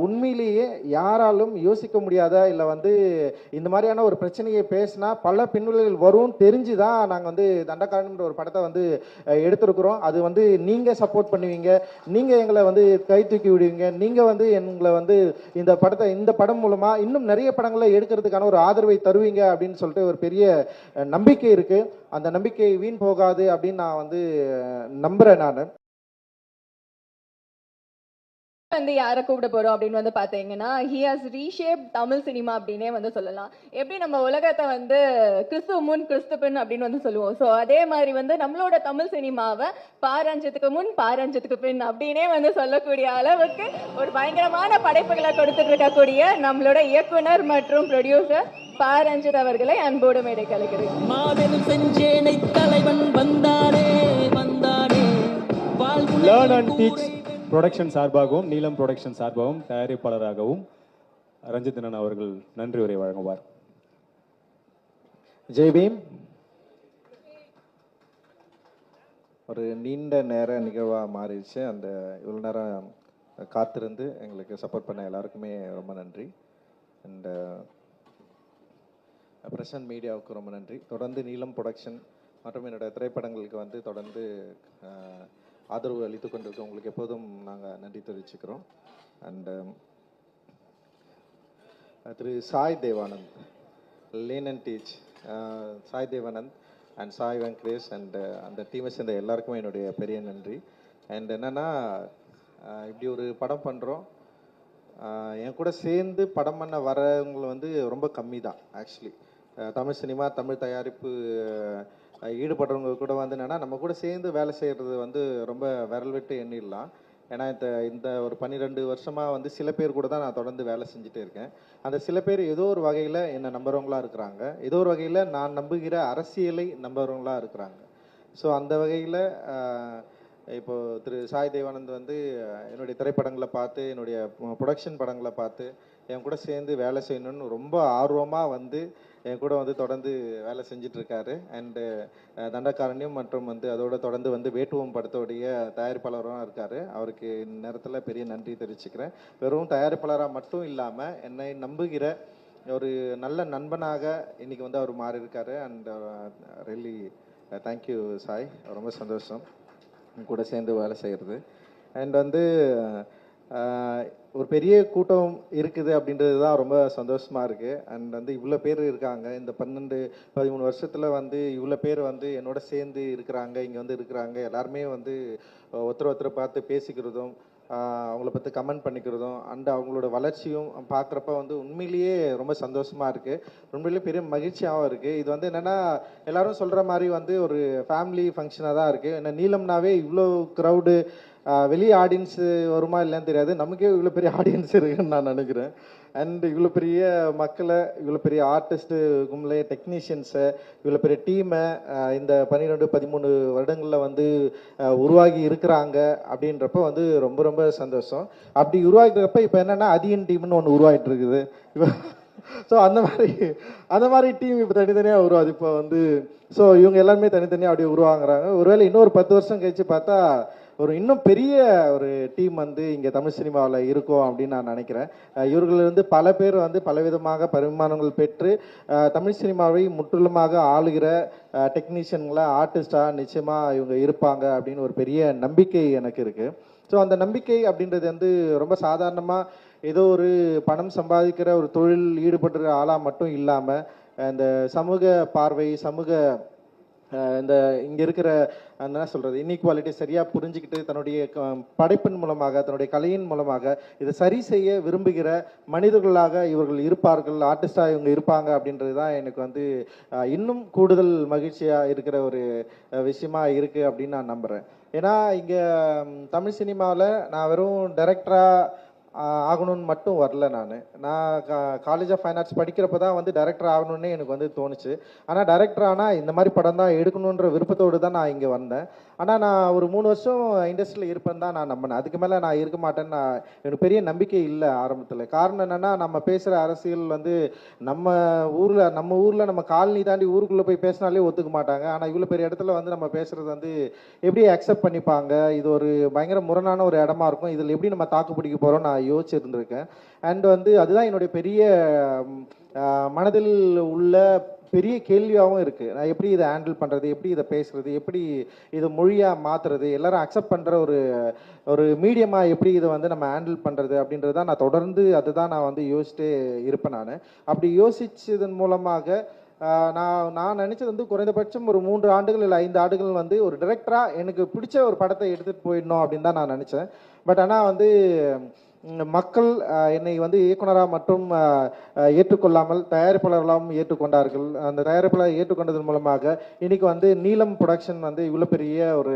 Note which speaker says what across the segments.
Speaker 1: உண்மையிலேயே யாராலும் யோசிக்க முடியாத இல்லை வந்து இந்த மாதிரியான ஒரு பிரச்சனையை பேசினா பல பின்விளைவுகள் வரும் தெரிஞ்சு தான் நாங்கள் வந்து தண்டகாரன்ற ஒரு படத்தை வந்து எடுத்திருக்கிறோம். அது வந்து நீங்கள் சப்போர்ட் பண்ணுவீங்க, நீங்கள் எங்களை வந்து கை தூக்கி விடுவீங்க, நீங்கள் வந்து எங்களை வந்து இந்த படம் மூலமாக இன்னும் நிறைய படங்களை எடுக்கிறதுக்கான ஒரு ஆதரவை தருவீங்க அப்படின்னு சொல்லிட்டு ஒரு பெரிய நம்பிக்கை இருக்குது. அந்த நம்பிக்கை வீண் போகாது அப்படின்னு நான் வந்து நம்புகிறேன். நான்
Speaker 2: வந்து யாரை கூப்பிட போறோம் அப்படின்னு வந்து பாத்தீங்கன்னா he has reshaped Tamil cinema அப்படின்னே வந்து சொல்லலாம். எப்படி நம்ம உலகத்தை வந்து கிறிஸ்துவ முன் கிறிஸ்து பின் அப்படின்னு வந்து சொல்லுவோம். ஸோ அதே மாதிரி வந்து நம்மளோட தமிழ் சினிமாவை பாரஞ்சத்துக்கு முன் பாரஞ்சத்துக்கு பின் அப்படின்னே வந்து சொல்லக்கூடிய அளவுக்கு ஒரு பயங்கரமான படைப்புகளை கொடுத்துட்டு இருக்கக்கூடிய நம்மளோட இயக்குனர் மற்றும் ப்ரொடியூசர் பாரஞ்சித் அவர்களை அன்போடு மேடை கலைக்கிறேன்.
Speaker 3: மாபெரும் செஞ்சேனை தலைவன் வந்தானே வந்தானே
Speaker 4: லேர்ன் அண்ட் டீச் ப்ரொடக்ஷன் சார்பாகவும் நீலம் ப்ரொடக்ஷன் சார்பாகவும் தயாரிப்பாளராகவும் ரஞ்சித்தனன் அவர்கள் நன்றி உரை வழங்குவார்.
Speaker 1: ஜெய்பீம். ஒரு நீண்ட நேர நிகழ்வாக மாறிடுச்சு. அந்த இவ்வளோ நேரம் காத்திருந்து எங்களுக்கு சப்போர்ட் பண்ண எல்லாருக்குமே ரொம்ப நன்றி. அண்ட் பிரசன்ட் மீடியாவுக்கு ரொம்ப நன்றி. தொடர்ந்து நீலம் ப்ரொடக்ஷன் மற்றும் என்னோட திரைப்படங்களுக்கு வந்து தொடர்ந்து ஆதரவு அளித்து கொண்டிருக்க உங்களுக்கு எப்போதும் நாங்கள் நன்றி தெரிவிச்சுக்கிறோம். And Thiru Sai Devanand, learn and teach, Sai Devanand and Sai Venkatesh and அந்த டீமை சேர்ந்த எல்லாருக்குமே என்னுடைய பெரிய நன்றி. அண்ட் என்னென்னா இப்படி ஒரு படம் பண்ணுறோம், என் கூட சேர்ந்து படம் பண்ண வரவங்களை வந்து ரொம்ப கம்மி தான். ஆக்சுவலி தமிழ் சினிமா தமிழ் தயாரிப்பு ஈடுபடுறவங்க கூட வந்து என்னென்னா நம்ம கூட சேர்ந்து வேலை செய்கிறது வந்து ரொம்ப விரல் விட்டு எண்ணிடலாம். ஏன்னா இந்த ஒரு 12 வருஷமாக வந்து சில பேர் கூட தான் நான் தொடர்ந்து வேலை செஞ்சுட்டே இருக்கேன். அந்த சில பேர் ஏதோ ஒரு வகையில் என்னை நம்புறவங்களாக இருக்கிறாங்க, ஏதோ ஒரு வகையில் நான் நம்புகிற அரசியலை நம்புறவங்களாக இருக்கிறாங்க. ஸோ அந்த வகையில் இப்போது திரு சாய் தேவானந்த் வந்து என்னுடைய திரைப்படங்களை பார்த்து என்னுடைய ப்ரொடக்ஷன் படங்களை பார்த்து என் கூட சேர்ந்து வேலை செய்யணும்னு ரொம்ப ஆர்வமாக வந்து என் கூட வந்து தொடர்ந்து வேலை செஞ்சிட்ருக்காரு. அண்டு தண்டகாரண்யம் மற்றும் வந்து அதோட தொடர்ந்து வந்து வேட்டுவம் படத்தோடைய தயாரிப்பாளராக இருக்கார். அவருக்கு நேரத்தில் பெரிய நன்றி தெரிவிச்சுக்கிறேன். வெறும் தயாரிப்பாளராக மட்டும் இல்லாமல் என்னை நம்புகிற ஒரு நல்ல நண்பனாக இன்றைக்கி வந்து அவர் மாறி இருக்கார். அண்ட் ரியலி தேங்க்யூ சாய், ரொம்ப சந்தோஷம் கூட சேர்ந்து வேலை செய்கிறது. அண்ட் வந்து ஒரு பெரிய கூட்டம் இருக்குது அப்படின்றது தான் ரொம்ப சந்தோஷமாக இருக்குது. அண்ட் வந்து இவ்வளோ பேர் இருக்காங்க. இந்த 12-13 வருஷத்தில் வந்து இவ்வளோ பேர் வந்து என்னோட சேர்ந்து இருக்கிறாங்க, இங்கே வந்து இருக்கிறாங்க. எல்லாருமே வந்து ஒருத்தரை பார்த்து பேசிக்கிறதும் அவங்கள பற்றி கமெண்ட் பண்ணிக்கிறதும் அண்ட் அவங்களோட வளர்ச்சியும் பார்க்குறப்ப வந்து உண்மையிலேயே ரொம்ப சந்தோஷமாக இருக்குது, உண்மையிலேயே பெரிய மகிழ்ச்சியாகவும் இருக்குது. இது வந்து என்னென்னா எல்லோரும் சொல்கிற மாதிரி வந்து ஒரு ஃபேமிலி ஃபங்க்ஷனாக தான் இருக்குது. ஏன்னா நீலம்னாவே இவ்வளோ க்ரௌடு, வெளியே ஆடியன்ஸு வருமா இல்லைன்னு தெரியாது, நமக்கே இவ்வளோ பெரிய ஆடியன்ஸ் இருக்குன்னு நான் நினைக்கிறேன். அண்ட் இவ்வளோ பெரிய மக்களை, இவ்வளோ பெரிய ஆர்டிஸ்ட்டு கும்பலே, டெக்னீஷியன்ஸை, இவ்வளோ பெரிய டீமை இந்த 12-13 வருடங்களில் வந்து உருவாகி இருக்கிறாங்க அப்படின்றப்ப வந்து ரொம்ப ரொம்ப சந்தோஷம். அப்படி உருவாகிக்கிறப்ப இப்போ என்னென்னா அதியன் டீம்னு ஒன்று உருவாகிட்டு இருக்குது. இப்போ ஸோ அந்த மாதிரி டீம் இப்போ தனித்தனியாக உருவாது. இப்போ வந்து ஸோ இவங்க எல்லாருமே தனித்தனியாக அப்படியே உருவாங்குறாங்க. ஒருவேளை இன்னொரு 10 வருஷம் கழித்து பார்த்தா ஒரு இன்னும் பெரிய ஒரு டீம் வந்து இங்கே தமிழ் சினிமாவில் இருக்கும் அப்படின்னு நான் நினைக்கிறேன். இவர்கள் வந்து பல பேர் வந்து பலவிதமாக பரிமாணங்கள் பெற்று தமிழ் சினிமாவை முற்றிலுமாக ஆளுகிற டெக்னீஷியன்களாக, ஆர்டிஸ்டாக நிச்சயமாக இவங்க இருப்பாங்க அப்படின்னு ஒரு பெரிய நம்பிக்கை எனக்கு இருக்குது. ஸோ அந்த நம்பிக்கை அப்படின்றது வந்து ரொம்ப சாதாரணமாக ஏதோ ஒரு பணம் சம்பாதிக்கிற ஒரு தொழில் ஈடுபடுற ஆளாக மட்டும் இல்லாமல் இந்த சமூக பார்வை, சமூக இந்த இங்கே இருக்கிற என்ன சொல்கிறது இன்இக்வாலிட்டி சரியாக புரிஞ்சுக்கிட்டு தன்னுடைய படைப்பின் மூலமாக, தன்னுடைய கலையின் மூலமாக இதை சரி செய்ய விரும்புகிற மனிதர்களாக இவர்கள் இருப்பார்கள், ஆர்டிஸ்டாக இவங்க இருப்பாங்க அப்படின்றது தான் எனக்கு வந்து இன்னும் கூடுதல் மகிழ்ச்சியாக இருக்கிற ஒரு விஷயமா இருக்குது அப்படின்னு நான் நம்புகிறேன். ஏன்னா இங்கே தமிழ் சினிமாவில் நான் வெறும் டைரக்டராக ஆகணும்னு மட்டும் வரல. நான் காலேஜ் ஆஃப் ஃபைன் ஆர்ட்ஸ் படிக்கிறப்ப தான் வந்து டைரக்டர் ஆகணுன்னே எனக்கு வந்து தோணுச்சு. ஆனால் டைரக்டர் ஆனால் இந்த மாதிரி படம் தான் எடுக்கணுன்ற விருப்பத்தோடு தான் நான் இங்கே வந்தேன். ஆனால் நான் ஒரு 3 வருஷம் இண்டஸ்ட்ரியில் இருப்பேன்னு தான் நான் நம்பினேன். அதுக்கு மேலே நான் இருக்க மாட்டேன்னு எனக்கு பெரிய நம்பிக்கை இல்லை ஆரம்பத்தில். காரணம் என்னென்னா நம்ம பேசுகிற அரசியல் வந்து நம்ம ஊரில் நம்ம காலனி தாண்டி ஊருக்குள்ளே போய் பேசினாலே ஒத்துக்க மாட்டாங்க. ஆனால் இவ்வளோ பெரிய இடத்துல வந்து நம்ம பேசுகிறது வந்து எப்படி அக்செப்ட் பண்ணிப்பாங்க, இது ஒரு பயங்கர முரணான ஒரு இடமா இருக்கும், இதில் எப்படி நம்ம தாக்கு பிடிக்க போகிறோம் நான் நான் யோசிச்சிருந்திருக்கேன். அண்ட் வந்து அதுதான் என்னுடைய பெரிய மனதில் உள்ள பெரிய கேள்வியாகவும் இருக்குது. நான் எப்படி இதை ஹேண்டில் பண்ணுறது, எப்படி இதை பேசுகிறது, எப்படி இதை மொழியாக மாற்றுறது, எல்லாரும் அக்செப்ட் பண்ணுற ஒரு மீடியமாக எப்படி இதை வந்து நம்ம ஹேண்டில் பண்ணுறது அப்படின்றது தான் நான் தொடர்ந்து அதுதான் நான் வந்து யோசிச்சுட்டே இருப்பேன். நான் அப்படி யோசிச்சதன் மூலமாக நான் நினச்சது வந்து குறைந்தபட்சம் ஒரு 3 ஆண்டுகள் இல்லை 5 ஆண்டுகள் வந்து ஒரு டைரக்டராக எனக்கு பிடிச்ச ஒரு படத்தை எடுத்துகிட்டு போயிடணும் அப்படின்னு தான் நான் நினச்சேன். பட் ஆனால் வந்து மக்கள் என்னை வந்து இயக்குனராக மட்டும் ஏற்றுக்கொள்ளாமல் தயாரிப்பாளர்களாகவும் ஏற்றுக்கொண்டார்கள். அந்த தயாரிப்பாளர் ஏற்றுக்கொண்டதன் மூலமாக இன்னைக்கு வந்து நீலம் ப்ரொடக்ஷன் வந்து இவ்வளோ பெரிய ஒரு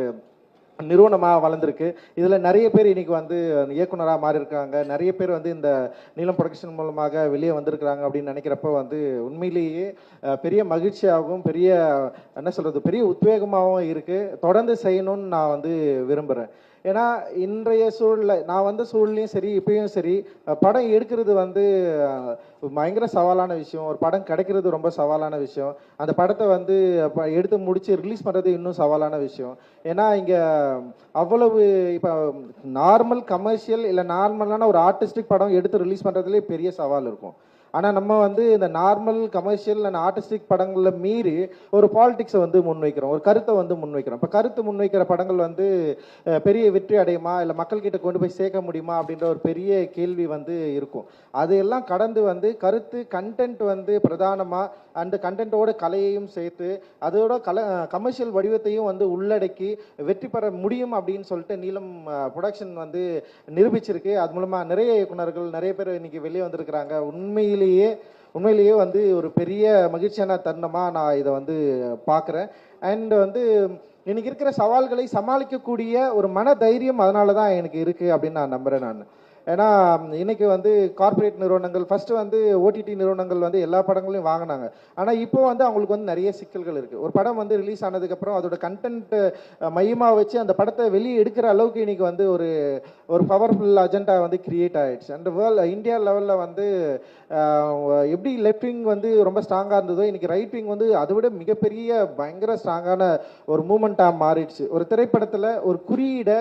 Speaker 1: நிறுவனமாக வளர்ந்துருக்கு. இதில் நிறைய பேர் இன்னைக்கு வந்து இயக்குனராக மாறி இருக்காங்க. நிறைய பேர் வந்து இந்த நீலம் ப்ரொடக்ஷன் மூலமாக வெளியே வந்திருக்கிறாங்க அப்படின்னு நினைக்கிறப்ப வந்து உண்மையிலேயே பெரிய மகிழ்ச்சியாகவும் பெரிய என்ன சொல்கிறது பெரிய உத்வேகமாகவும் இருக்குது. தொடர்ந்து செய்யணும்னு நான் வந்து விரும்புகிறேன். ஏன்னா இன்றைய சூழலில் நான் வந்த சூழ்நிலையும் சரி இப்பயும் சரி படம் எடுக்கிறது வந்து பயங்கர சவாலான விஷயம். ஒரு படம் கிடைக்கிறது ரொம்ப சவாலான விஷயம். அந்த படத்தை வந்து எடுத்து முடித்து ரிலீஸ் பண்ணுறது இன்னும் சவாலான விஷயம். ஏன்னா இங்கே அவ்வளவு இப்போ நார்மல் கமர்ஷியல் இல்லை நார்மலான ஒரு ஆர்டிஸ்டிக் படம் எடுத்து ரிலீஸ் பண்ணுறதுலேயே பெரிய சவால் இருக்கும். ஆனால் நம்ம வந்து இந்த நார்மல் கமர்ஷியல் அண்ட் ஆர்டிஸ்டிக் படங்களில் மீறி ஒரு பாலிடிக்ஸை வந்து முன்வைக்கிறோம், ஒரு கருத்தை வந்து முன்வைக்கிறோம். இப்போ கருத்து முன்வைக்கிற படங்கள் வந்து பெரிய வெற்றி அடையுமா இல்லை மக்கள்கிட்ட கொண்டு போய் சேர்க்க முடியுமா அப்படின்ற ஒரு பெரிய கேள்வி வந்து இருக்கும். அதையெல்லாம் கடந்து வந்து கருத்து கண்டென்ட் வந்து பிரதானமாக அந்த கண்டென்ட்டோட கலையையும் சேர்த்து அதோட கமர்ஷியல் வடிவத்தையும் வந்து உள்ளடக்கி வெற்றி பெற முடியும் அப்படின்னு சொல்லிட்டு நீலம் ப்ரொடக்ஷன் வந்து நிரூபிச்சிருக்கு. அது மூலமாக நிறைய இயக்குனர்கள் நிறைய பேர் இன்னைக்கு வெளியே வந்திருக்கிறாங்க. உண்மையிலேயே வந்து ஒரு பெரிய மகிழ்ச்சியான தருணமாக நான் இதை வந்து பார்க்குறேன். அண்ட் வந்து இன்னைக்கு இருக்கிற சவால்களை சமாளிக்கக்கூடிய ஒரு மன தைரியம் அதனால தான் எனக்கு இருக்குது அப்படின்னு நான் நம்புகிறேன். நான் ஏன்னா இன்னைக்கு வந்து கார்ப்பரேட் நிறுவனங்கள் ஃபர்ஸ்ட் வந்து ஓடிடி நிறுவனங்கள் வந்து எல்லா படங்களையும் வாங்கினாங்க. ஆனால் இப்போ வந்து அவங்களுக்கு வந்து நிறைய சிக்கல்கள் இருக்குது. ஒரு படம் வந்து ரிலீஸ் ஆனதுக்கப்புறம் அதோட கண்டென்ட் மையமாக வச்சு அந்த படத்தை வெளியே எடுக்கிற அளவுக்கு இன்னைக்கு வந்து ஒரு பவர்ஃபுல் அஜெண்டா வந்து கிரியேட் ஆகிடுச்சு. அண்ட் இந்தியா லெவலில் வந்து எப்படி லெஃப்ட் விங் வந்து ரொம்ப ஸ்ட்ராங்காக இருந்ததோ இன்னைக்கு ரைட் விங் வந்து அதை விட மிகப்பெரிய பயங்கர ஸ்ட்ராங்கான ஒரு மூமெண்ட்டாக மாறிடுச்சு. ஒரு திரைப்படத்தில் ஒரு குறியீடை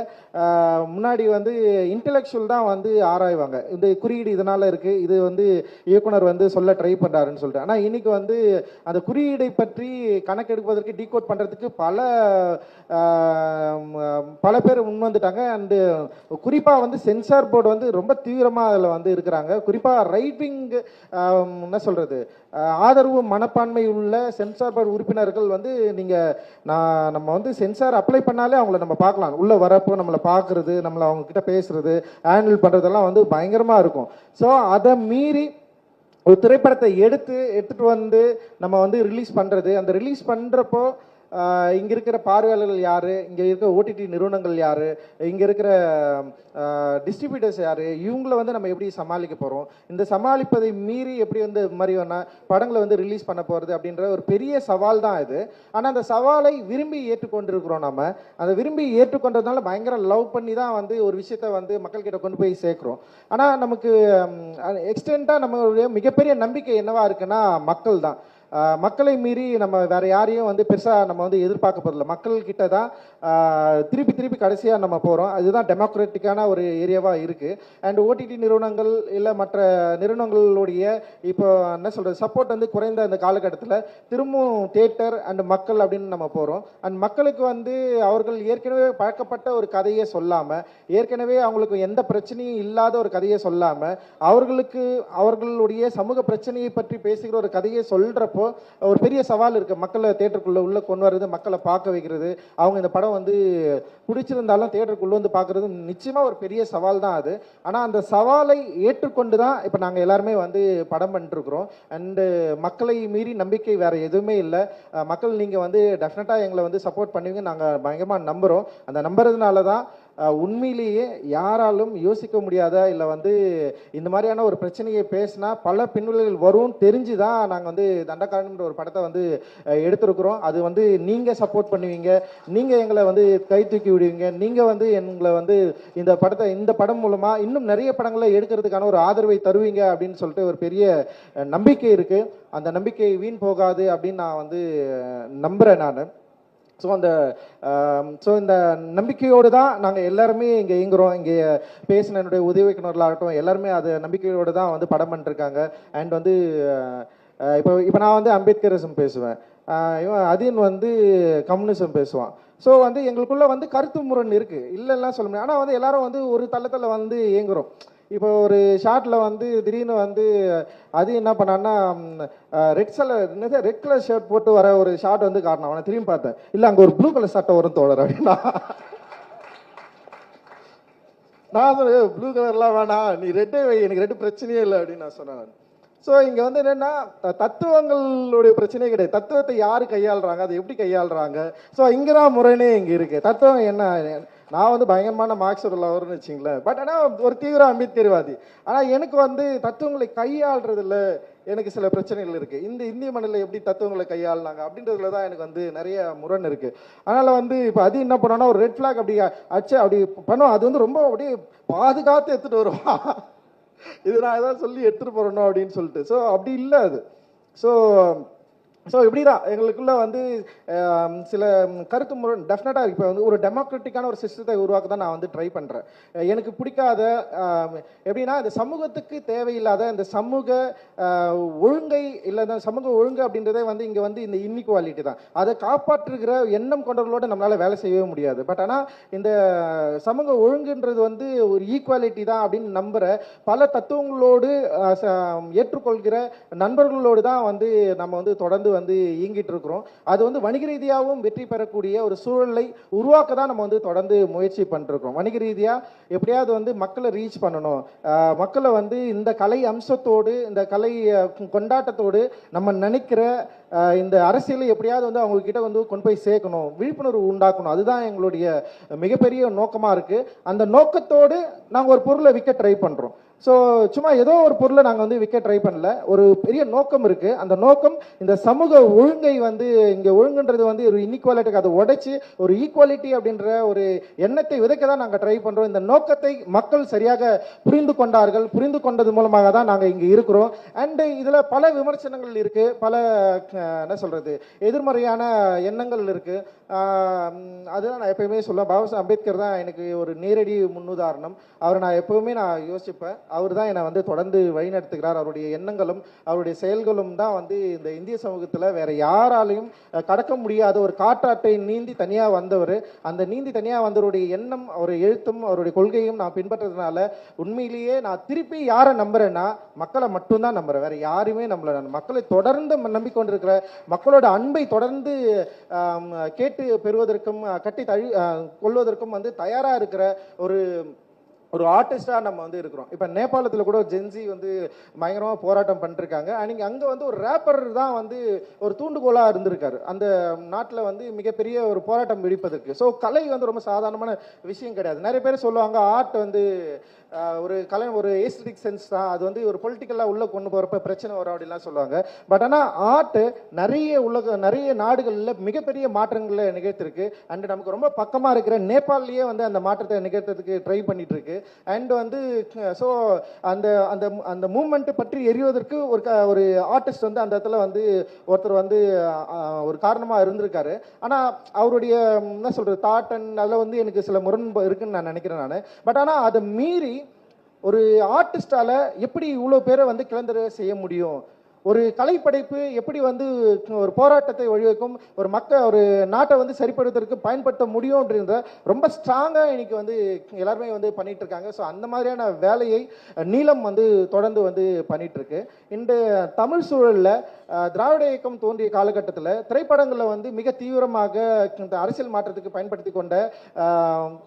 Speaker 1: முன்னாடி வந்து இன்டெலெக்சுவல் தான் வந்து ஆராய்வாங்க. இந்த குறியீடு இதனால இருக்கு, இது வந்து இயக்குனர் வந்து சொல்ல ட்ரை பண்றாருன்னு சொல்லிட்டு. ஆனால் இன்னைக்கு வந்து அந்த குறியீடை பற்றி கணக்கெடுப்பதற்கு டீகோட் பண்றதுக்கு பல பேர் முன்வந்துட்டாங்க. அண்டு குறிப்பாக வந்து சென்சார் போர்டு வந்து ரொம்ப தீவிரமாக அதில் வந்து இருக்கிறாங்க. குறிப்பாக ரைட் விங் என்ன சொல்றது ஆதரவு மனப்பான்மை உள்ள சென்சார் போர்டு உறுப்பினர்கள் வந்து நம்ம வந்து சென்சார் அப்ளை பண்ணாலே அவங்கள நம்ம பார்க்கலாம். உள்ள வரப்போ நம்மளை பார்க்கறது, நம்மளை அவங்க கிட்ட பேசுறது, ஹேண்டில் பண்றதெல்லாம் வந்து பயங்கரமா இருக்கும். ஸோ அதை மீறி ஒரு திரைப்படத்தை எடுத்துட்டு வந்து நம்ம வந்து ரிலீஸ் பண்றது, அந்த ரிலீஸ் பண்றப்போ இங்கே இருக்கிற பார்வையாளர்கள் யார், இங்கே இருக்கிற ஓடிடி நிறுவனங்கள் யார், இங்கே இருக்கிற டிஸ்ட்ரிபியூட்டர்ஸ் யார், இவங்கள வந்து நம்ம எப்படி சமாளிக்க போகிறோம், இந்த சமாளிப்பதை மீறி எப்படி வந்து மாதிரியான படங்களை வந்து ரிலீஸ் பண்ண போகிறது அப்படின்ற ஒரு பெரிய சவால் தான் இது. ஆனால் அந்த சவாலை விரும்பி ஏற்றுக்கொண்டிருக்கிறோம். நம்ம அதை விரும்பி ஏற்றுக்கொண்டதுனால பயங்கர லவ் பண்ணி தான் வந்து ஒரு விஷயத்தை வந்து மக்கள்கிட்ட கொண்டு போய் சேர்க்குறோம். ஆனால் நமக்கு எக்ஸ்டென்ட்டாக நம்மளுடைய மிகப்பெரிய நம்பிக்கை என்னவா இருக்குன்னா மக்கள் தான். மக்களை மீறி நம்ம வேற யாரையும் வந்து பெருசாக நம்ம வந்து எதிர்பார்க்க போதில்லை. மக்கள்கிட்ட தான் திருப்பி கடைசியாக நம்ம போகிறோம். அதுதான் டெமோக்ராட்டிக்கான ஒரு ஏரியாவாக இருக்குது. அண்ட் ஓடிடி நிறுவனங்கள் இல்லை மற்ற நிறுவனங்களுடைய இப்போ என்ன சொல்கிறது சப்போர்ட் வந்து குறைந்த அந்த காலகட்டத்தில் திரும்பவும் தியேட்டர் அண்ட் மக்கள் அப்படின்னு நம்ம போகிறோம். அண்ட் மக்களுக்கு வந்து அவர்கள் ஏற்கனவே பழக்கப்பட்ட ஒரு கதையை சொல்லாமல், ஏற்கனவே அவங்களுக்கு எந்த பிரச்சனையும் இல்லாத ஒரு கதையை சொல்லாமல், அவர்களுடைய சமூக பிரச்சனையை பற்றி பேசுகிற ஒரு கதையை சொல்கிறப்போ ஒரு பெரிய சவால் இருக்கு. மக்களை தியேட்டருக்குள்ள உள்ள கொண்டு வர்றது, மக்களை பார்க்க வைக்கிறது, அவங்க இந்த படம் வந்து பிடிச்சிருந்தாலும் தியேட்டருக்குள்ள வந்து பார்க்கறது நிச்சயமா ஒரு பெரிய சவால் தான் அது. ஆனா அந்த சவாலை ஏற்றுக்கொண்டு தான் இப்ப நாங்க எல்லாருமே வந்து படம் பண்ணிட்டு இருக்கிறோம். அண்ட் மக்களை மீறி நம்பிக்கை வேற எதுவுமே இல்லை. மக்கள் நீங்க வந்து டெஃபினட்டா எங்களை வந்து சப்போர்ட் பண்ணுவீங்க நாங்க பயங்கரமா நம்புறோம். அந்த நம்புறதுனால தான் உண்மையிலேயே யாராலும் யோசிக்க முடியாத இல்லை வந்து இந்த மாதிரியான ஒரு பிரச்சனையை பேசினா பல பின்விளைவுகள் வரும் தெரிஞ்சு தான் நாங்கள் வந்து தண்டக்காரன்ற ஒரு படத்தை வந்து எடுத்திருக்கிறோம். அது வந்து நீங்கள் சப்போர்ட் பண்ணுவீங்க, நீங்கள் எங்களை வந்து கை தூக்கி விடுவீங்க, நீங்கள் வந்து எங்களை வந்து இந்த படம் மூலமாக இன்னும் நிறைய படங்களை எடுக்கிறதுக்கான ஒரு ஆதரவை தருவீங்க அப்படின்னு சொல்லிட்டு ஒரு பெரிய நம்பிக்கை இருக்குது. அந்த நம்பிக்கை வீண் போகாது அப்படின்னு நான் வந்து நம்புகிறேன். நான் ஸோ இந்த நம்பிக்கையோடு தான் நாங்கள் எல்லாருமே இங்கே இயங்குறோம். இங்கே பேசின என்னுடைய உதவிக்குனர்களாகட்டும் எல்லாருமே அது நம்பிக்கையோடு தான் வந்து படம் பண்ணிருக்காங்க. அண்ட் வந்து இப்போ நான் வந்து அம்பேத்கரிசம் பேசுவேன், இவன் அதீன் வந்து கம்யூனிசம் பேசுவான். ஸோ வந்து எங்களுக்குள்ள வந்து கருத்து முரண் இருக்குது, இல்லைலாம் சொல்ல முடியாது. ஆனால் வந்து எல்லாரும் வந்து ஒரு தளத்தில் வந்து இயங்குறோம். இப்போ ஒரு ஷார்ட்டில் வந்து திடீர்னு வந்து அது என்ன பண்ணான்னா ரெட் கலர் ஷர்ட் போட்டு வர ஒரு ஷார்ட் வந்து காட்டினான். அவனை திரும்பி பார்த்தேன், இல்லை அங்கே ஒரு ப்ளூ கலர் சட்டை வரும் தோழர் அப்படின்னா. நான் ப்ளூ கலர்லாம் வேணாம், நீ ரெட்டே வை, எனக்கு ரெட்டு பிரச்சனையே இல்லை அப்படின்னு நான் சொன்னேன். ஸோ இங்கே வந்து என்னென்னா தத்துவங்களுடைய பிரச்சனையே கிடையாது, தத்துவத்தை யார் கையாளுறாங்க, அதை எப்படி கையாளுறாங்க. ஸோ இங்கே தான் முரணே இங்கே இருக்குது. தத்துவம் என்ன, நான் வந்து பயங்கரமான மார்க்ஸ் ஒரு லவர்னு வச்சிங்களேன், பட் ஆனால் ஒரு தீவிர அம்பேத்கர்வாதி. ஆனால் எனக்கு வந்து தத்துவங்களை கையாளுறதுல எனக்கு சில பிரச்சனைகள் இருக்குது. இந்த இந்திய மண்ணில் எப்படி தத்துவங்களை கையாளுனாங்க அப்படின்றதுல தான் எனக்கு வந்து நிறைய முரண் இருக்குது. அதனால் வந்து இப்போ அது என்ன பண்ணோன்னா ஒரு ரெட் ஃப்ளாக் அப்படி அடிச்சு அப்படி பண்ணோம், அது வந்து ரொம்ப அப்படியே பாதுகாத்து எடுத்துகிட்டு வருவான். இது நான் ஏதாவது சொல்லி எடுத்துகிட்டு போகிறணும் அப்படின்னு சொல்லிட்டு. ஸோ அப்படி இல்லை அது. ஸோ இப்படி தான் எங்களுக்குள்ள வந்து சில கருத்து முரண் டெஃபினட்டாக இப்போ வந்து ஒரு டெமோக்ராட்டிக்கான ஒரு சிஸ்டத்தை உருவாக்க தான் நான் வந்து ட்ரை பண்ணுறேன். எனக்கு பிடிக்காத எப்படின்னா இந்த சமூகத்துக்கு தேவையில்லாத இந்த சமூக ஒழுங்கை இல்லை இந்த சமூக ஒழுங்கு அப்படின்றதே வந்து இங்கே வந்து இந்த இன்இக்வாலிட்டி தான். அதை காப்பாற்றுகிற எண்ணம் கொண்டவர்களோடு நம்மளால் வேலை செய்யவே முடியாது. பட் ஆனால் இந்த சமூக ஒழுங்குன்றது வந்து ஒரு ஈக்குவாலிட்டி தான் அப்படின்னு நம்புகிற பல தத்துவங்களோடு ஏற்றுக்கொள்கிற நண்பர்களோடு தான் வந்து நம்ம வந்து தொடர்ந்து வந்து இயங்கிட்டு இருக்கிறோம். அது வந்து வணிக ரீதியாகவும் வெற்றி பெறக்கூடிய ஒரு சூழலை உருவாக்க தான் நம்ம வந்து தொடர்ந்து முயற்சி பண்ணிருக்கோம். வணிக ரீதியாக எப்படியாவது வந்து மக்களை ரீச் பண்ணணும், மக்களை வந்து இந்த கலை அம்சத்தோடு இந்த கலை கொண்டாட்டத்தோடு நம்ம நினைக்கிற இந்த அரசியலை எப்படியாவது வந்து அவங்க கிட்ட வந்து கொண்டு போய் சேர்க்கணும், விழிப்புணர்வு உண்டாக்கணும். அதுதான் எங்களுடைய மிகப்பெரிய நோக்கமாக இருக்குது. அந்த நோக்கத்தோடு நாங்கள் ஒரு பொருளை விற்க ட்ரை பண்ணுறோம். ஸோ சும்மா ஏதோ ஒரு பொருளை நாங்கள் வந்து விற்க ட்ரை பண்ணல, ஒரு பெரிய நோக்கம் இருக்குது. அந்த நோக்கம் இந்த சமூக ஒழுங்கை வந்து இங்கே ஒழுங்குன்றது வந்து ஒரு இன்இக்வாலிட்டிக்கு அதை உடைச்சி ஒரு ஈக்குவாலிட்டி அப்படின்ற ஒரு எண்ணத்தை விதைக்க தான் நாங்கள் ட்ரை பண்ணுறோம். இந்த நோக்கத்தை மக்கள் சரியாக புரிந்து கொண்டார்கள், புரிந்து கொண்டது மூலமாக தான் நாங்கள் இங்கே இருக்கிறோம். அண்டு இதில் பல விமர்சனங்கள் இருக்குது, பல என்ன சொல்கிறது எதிர்மறையான எண்ணங்கள் இருக்குது. அதுதான் நான் எப்பயுமே சொல்லுவேன், பாபா சாஹேப் அம்பேத்கர் தான் எனக்கு ஒரு நேரடி முன்னுதாரணம். அவரை நான் எப்பவுமே நான் யோசிப்பேன், அவர் தான் என்னை வந்து தொடர்ந்து வழிநடத்துகிறார். அவருடைய எண்ணங்களும் அவருடைய செயல்களும் தான் வந்து இந்த இந்திய சமூகத்தில் வேற யாராலையும் கடக்க முடியாத ஒரு காட்டாட்டை நீந்தி தனியாக வந்தவர். அந்த நீந்தி தனியாக வந்தவருடைய எண்ணம், அவருடைய எழுத்தும் அவருடைய கொள்கையும் நான் பின்பற்றதுனால உண்மையிலேயே நான் திருப்பி யாரை நம்புறேன்னா மக்களை மட்டும்தான் நம்புறேன், வேற யாருமே நம்பல. நான் மக்களை தொடர்ந்து நம்பிக்கொண்டிருக்கிற, மக்களோட அன்பை தொடர்ந்து கேட்டு பெறுவதற்கும் கட்டி கொள்வதற்கும் வந்து தயாராக இருக்கிற ஒரு ஆர்டிஸ்டாக நம்ம வந்து இருக்கிறோம். இப்போ நேபாளத்தில் கூட ஜென்சி வந்து பயங்கரமாக போராட்டம் பண்ணிருக்காங்க. அங்கே வந்து ஒரு ரேப்பர் தான் வந்து ஒரு தூண்டுகோலாக இருந்திருக்காரு அந்த நாட்டில் வந்து மிகப்பெரிய ஒரு போராட்டம் வெடிப்பதற்கு. ஸோ கலை வந்து ரொம்ப சாதாரணமான விஷயம் கிடையாது. நிறைய பேர் சொல்லுவாங்க ஆர்ட் வந்து ஒரு கலை ஒரு ஏஸ்தட்டிக் சென்ஸ் தான், அது வந்து ஒரு பொலிட்டிக்கலாக உள்ளே கொண்டு போகிறப்ப பிரச்சனை வரும் அப்படின்லாம் சொல்லுவாங்க. பட் ஆனால் ஆர்ட் நிறைய நாடுகளில் மிகப்பெரிய மாற்றங்களை நிகழ்த்திருக்கு. அண்ட் நமக்கு ரொம்ப பக்கமாக இருக்கிற நேபாளிலேயே வந்து அந்த மாற்றத்தை நிகழ்த்துறதுக்கு ட்ரை பண்ணிட்டு இருக்கு. அண்ட் வந்து ஸோ அந்த அந்த அந்த மூமெண்ட்டை பற்றி எரிவதற்கு ஒரு ஆர்டிஸ்ட் வந்து அந்த இடத்துல வந்து ஒருத்தர் வந்து ஒரு காரணமாக இருந்திருக்காரு. ஆனால் அவருடைய என்ன சொல்கிறது தாட் அண்ட் அதில் வந்து எனக்கு சில முரண்பாடு இருக்குன்னு நான் நினைக்கிறேன் நான். பட் ஆனால் அதை மீறி ஒரு ஆர்டிஸ்டால எப்படி இவ்வளோ பேரை வந்து கிளந்தர செய்ய முடியும், ஒரு கலைப்படைப்பு எப்படி வந்து ஒரு போராட்டத்தை வழிவகுக்கும், ஒரு நாட்டை வந்து சரிப்படுத்துறதுக்கு பயன்படுத்த முடியும் அப்படின்ற ரொம்ப ஸ்ட்ராங்காக இன்னைக்கு வந்து எல்லாருமே வந்து பண்ணிட்டு இருக்காங்க. ஸோ அந்த மாதிரியான வேலையை நீலம் வந்து தொடர்ந்து வந்து பண்ணிட்டு இருக்கு. இந்த தமிழ் சூழலில் திராவிட இயக்கம் தோன்றிய காலகட்டத்தில் திரைப்படங்களில் வந்து மிக தீவிரமாக இந்த அரசியல் மாற்றத்துக்கு பயன்படுத்தி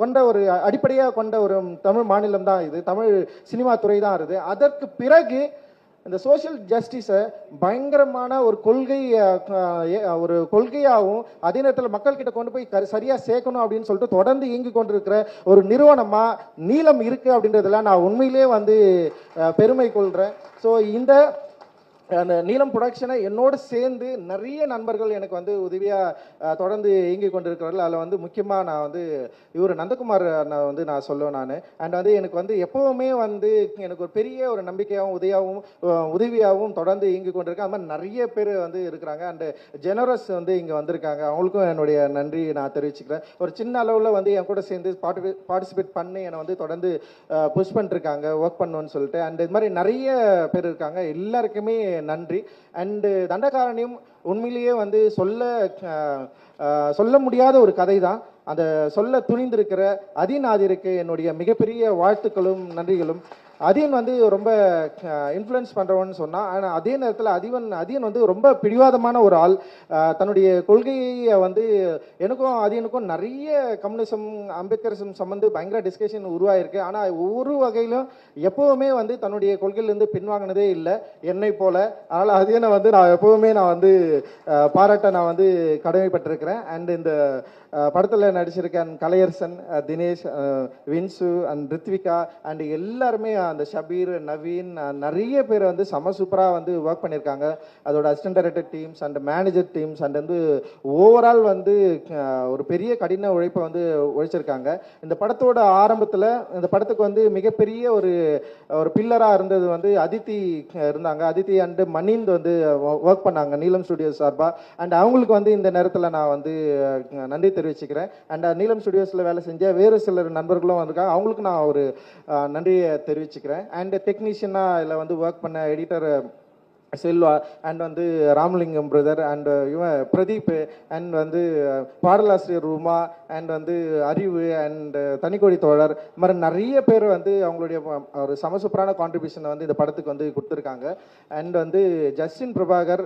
Speaker 1: கொண்ட ஒரு அடிப்படையாக கொண்ட ஒரு தமிழ் மாநிலம் தான் இது, தமிழ் சினிமா துறை தான் இருக்குது. அதற்கு பிறகு இந்த சோஷியல் ஜஸ்டிஸை பயங்கரமான ஒரு கொள்கையாகவும் அதே நேரத்தில் மக்கள்கிட்ட கொண்டு போய் சரியாக சேர்க்கணும் அப்படின்னு சொல்லிட்டு தொடர்ந்து இயங்கி கொண்டிருக்கிற ஒரு நிறுவனமாக நீலம் இருக்குது அப்படின்றதுல நான் உண்மையிலே வந்து பெருமை கொள்கிறேன். ஸோ அந்த நீலம் ப்ரொடக்ஷனை என்னோடு சேர்ந்து நிறைய நண்பர்கள் எனக்கு வந்து உதவியாக தொடர்ந்து இயங்கி கொண்டிருக்கிறார்கள். அதில் வந்து முக்கியமாக நான் வந்து இவர் நந்தகுமார் அண்ணா வந்து நான் சொல்லுவேன் நான். அண்ட் வந்து எனக்கு வந்து எப்போவுமே வந்து எனக்கு ஒரு பெரிய ஒரு நம்பிக்கையாகவும் உதவியாகவும் தொடர்ந்து இயங்கி கொண்டிருக்கேன். அது மாதிரி நிறைய பேர் வந்து இருக்கிறாங்க. அண்டு ஜெனரஸ் வந்து இங்கே வந்திருக்காங்க, அவங்களுக்கும் என்னுடைய நன்றி நான் தெரிவிச்சுக்கிறேன். ஒரு சின்ன அளவில் வந்து என் கூட சேர்ந்து பார்ட்டிசிபேட் பண்ணி என்னை வந்து தொடர்ந்து புஷ் பண்ணிருக்காங்க ஒர்க் பண்ணணும்னு சொல்லிட்டு. அண்ட் இது மாதிரி நிறைய பேர் இருக்காங்க, எல்லாருக்குமே நன்றி. அண்டு தண்டகாரண்யம் உண்மையிலேயே வந்து சொல்ல முடியாத ஒரு கதை தான். அந்த சொல்ல துணிந்திருக்கிற அதீன் ஆதிருக்கு என்னுடைய மிகப்பெரிய வாழ்த்துக்களும் நன்றிகளும். அதீன் வந்து ரொம்ப இன்ஃப்ளூயன்ஸ் பண்ணுறவன்னு சொன்னால், ஆனால் அதே நேரத்தில் அதீன் வந்து ரொம்ப பிடிவாதமான ஒரு ஆள். தன்னுடைய கொள்கையை வந்து எனக்கும் அதீனுக்கும் நிறைய கம்யூனிசம் அம்பேத்கரிசம் சம்மந்து பயங்கர டிஸ்கஷன் உருவாயிருக்கு. ஆனால் ஒவ்வொரு வகையிலும் எப்போவுமே வந்து தன்னுடைய கொள்கையிலேருந்து பின்வாங்கினதே இல்லை என்னை போல. அதனால் அதீனை வந்து நான் எப்போவுமே நான் வந்து பாராட்ட நான் வந்து கடமைப்பட்டிருக்கிறேன். அண்ட் இந்த படத்தில் நடிச்சிருக்கேன் கலையரசன், தினேஷ், வின்சு அண்ட் ரித்விகா அண்ட் எல்லாருமே, அந்த ஷபீர், நவீன், நிறைய பேர் வந்து செம சூப்பராக வந்து ஒர்க் பண்ணியிருக்காங்க. அதோட assistant director teams and manager teams and வந்து ஓவரால் வந்து ஒரு பெரிய கடின உழைப்பை வந்து உழைச்சிருக்காங்க. இந்த படத்தோட ஆரம்பத்தில் இந்த படத்துக்கு வந்து மிகப்பெரிய ஒரு பில்லராக இருந்தது வந்து அதித்தி இருந்தாங்க. அதித்தி அண்டு மணிந்த் வந்து ஒர்க் பண்ணாங்க நீலம் ஸ்டுடியோஸ் சார்பாக. அண்ட் அவங்களுக்கு வந்து இந்த நேரத்தில் நான் வந்து நன்றி தெரிவிச்சுக்கிறேன். அண்ட் நீலம் ஸ்டுடியோஸில் வேலை செஞ்ச வேறு சிலர் நண்பர்களும் வந்திருக்காங்க, அவங்களுக்கு நான் ஒரு நன்றியை தெரிவிச்சுக்கிறேன். அண்ட் டெக்னீஷியனாக இதில் வந்து ஒர்க் பண்ண எடிட்டர் செல்வா அண்ட் வந்து ராமலிங்கம் பிரதர் அண்ட் இவன் பிரதீப் அண்ட் வந்து பாடலாசிரியர் உமா அண்ட் வந்து அறிவு அண்ட் தனிக்கொடி தோழர், இது மாதிரி நிறைய பேர் வந்து அவங்களுடைய ஒரு சமசூப்பரான கான்ட்ரிபியூஷனை வந்து இந்த படத்துக்கு வந்து கொடுத்துருக்காங்க. அண்ட் வந்து ஜஸ்டின் பிரபாகர்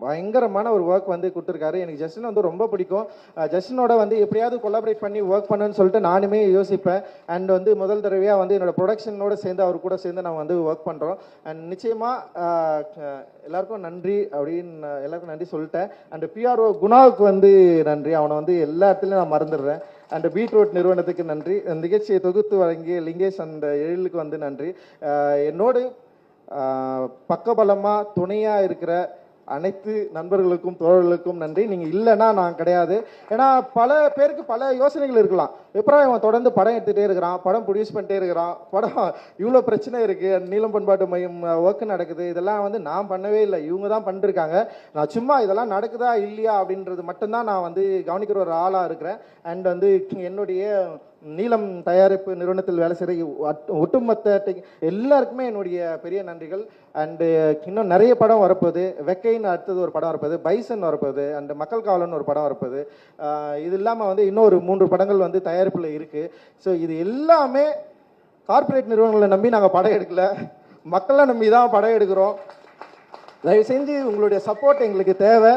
Speaker 1: பயங்கரமான ஒரு ஒர்க் வந்து கொடுத்துருக்காரு. எனக்கு ஜஸ்டின் வந்து ரொம்ப பிடிக்கும். ஜஸ்டினோட வந்து எப்படியாவது கொலாபரேட் பண்ணி ஒர்க் பண்ணுன்னு சொல்லிட்டு நானுமே யோசிப்பேன். அண்ட் வந்து முதல் தடவையாக வந்து என்னோட ப்ரொடக்ஷனோட சேர்ந்து அவர் கூட சேர்ந்து நான் வந்து ஒர்க் பண்ணுறோம். அண்ட் நிச்சயமாக எல்லாருக்கும் நன்றி அப்படின்னு எல்லாருக்கும் நன்றி சொல்லிட்டேன். அண்ட் பிஆர்ஓ குணாவுக்கு வந்து நன்றி, அவனை வந்து எல்லா இடத்துலையும் நான் மறந்துடுறேன். அண்ட் பீட்ரூட் நிறுவனத்துக்கு நன்றி. நிகழ்ச்சியை தொகுத்து வழங்கிய லிங்கேஷ் அண்ட் எழிலுக்கு வந்து நன்றி. என்னோடு பக்கபலமாக துணையாக இருக்கிற அனைத்து நண்பர்களுக்கும் தோழர்களுக்கும் நன்றி. நீங்கள் இல்லைன்னா நான் கிடையாது. ஏன்னா பல பேருக்கு பல யோசனைகள் இருக்கலாம். எப்பறம் இவன் தொடர்ந்து படம் எடுத்துகிட்டே இருக்கிறான், படம் ப்ரொடியூஸ் பண்ணிட்டே இருக்கிறான், படம் இவ்வளோ பிரச்சனை இருக்குது, நீலம் பண்பாட்டு மையம் ஒர்க் நடக்குது, இதெல்லாம் வந்து நான் பண்ணவே இல்லை, இவங்க தான் பண்ணிருக்காங்க, நான் சும்மா இதெல்லாம் நடக்குதா இல்லையா அப்படின்றது மட்டும்தான் நான் வந்து கவனிக்கிற ஒரு ஆளாக இருக்கிறேன். அண்ட் வந்து என்னுடைய நீலம் தயாரிப்பு நிறுவனத்தில் வேலை செய்கிற ஒட்டுமொத்த எல்லாருக்குமே என்னுடைய பெரிய நன்றிகள். அண்டு இன்னும் நிறைய படம் வரப்போகுது. வெக்கைன்னு அடுத்தது ஒரு படம் வரப்போகுது, பைசன் வரப்போகுது, அண்ட் மக்கள் காவலன் ஒரு படம் வரப்போகுது. இது இல்லாமல் வந்து இன்னொரு 3 படங்கள் வந்து தயாரிப்பில் இருக்குது. ஸோ இது எல்லாமே கார்ப்பரேட் நிறுவனங்களை நம்பி நாங்கள் படம் எடுக்கல, மக்களை நம்பி தான் படம் எடுக்கிறோம். தயவு செஞ்சு உங்களுடைய சப்போர்ட் எங்களுக்கு தேவை.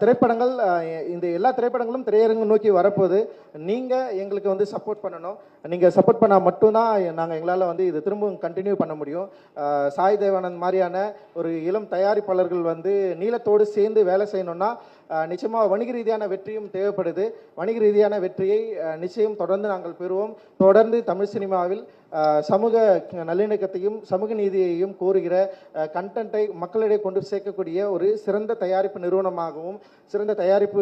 Speaker 1: திரைப்படங்கள் இந்த எல்லா திரைப்படங்களும் திரையரங்கு நோக்கி வரப்போகுது. நீங்கள் எங்களுக்கு வந்து சப்போர்ட் பண்ணணும். நீங்கள் சப்போர்ட் பண்ணால் மட்டும்தான் நாங்கள் எங்களால் வந்து இது திரும்பவும் கண்டினியூ பண்ண முடியும். சாய் தேவானந்த் மாதிரியான ஒரு இளம் தயாரிப்பாளர்கள் வந்து நீலத்தோடு சேர்ந்து வேலை செய்யணும்னா நிச்சயமாக வணிக ரீதியான வெற்றியும் தேவைப்படுது. வணிக ரீதியான வெற்றியை நிச்சயம் தொடர்ந்து நாங்கள் பெறுவோம். தொடர்ந்து தமிழ் சினிமாவில் சமூக நல்லிணக்கத்தையும் சமூக நீதியையும் கோருகிற கண்டென்ட்டை மக்களிடையே கொண்டு சேர்க்கக்கூடிய ஒரு சிறந்த தயாரிப்பு நிறுவனமாகவும் சிறந்த தயாரிப்பு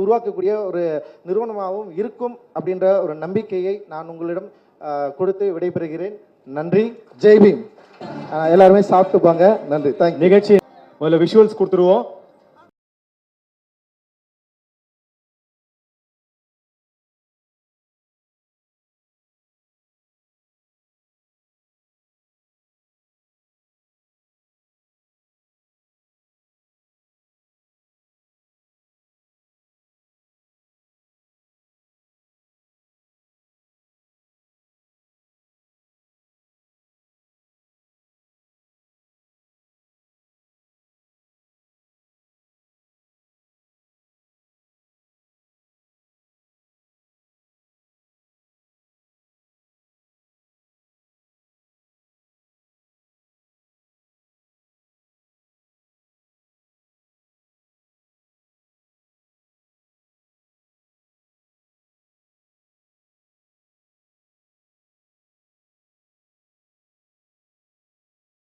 Speaker 1: உருவாக்கக்கூடிய ஒரு நிறுவனமாகவும் இருக்கும் அப்படின்ற ஒரு நம்பிக்கையை நான் உங்களிடம் கொடுத்து விடைபெறுகிறேன். நன்றி. ஜெய் பீம். எல்லாருமே சாப்பிட்டு போங்க. நன்றி. தேங்க்யூ.
Speaker 4: நிகழ்ச்சி முதல்ல விஷுவல்ஸ் கொடுத்துருவோம்.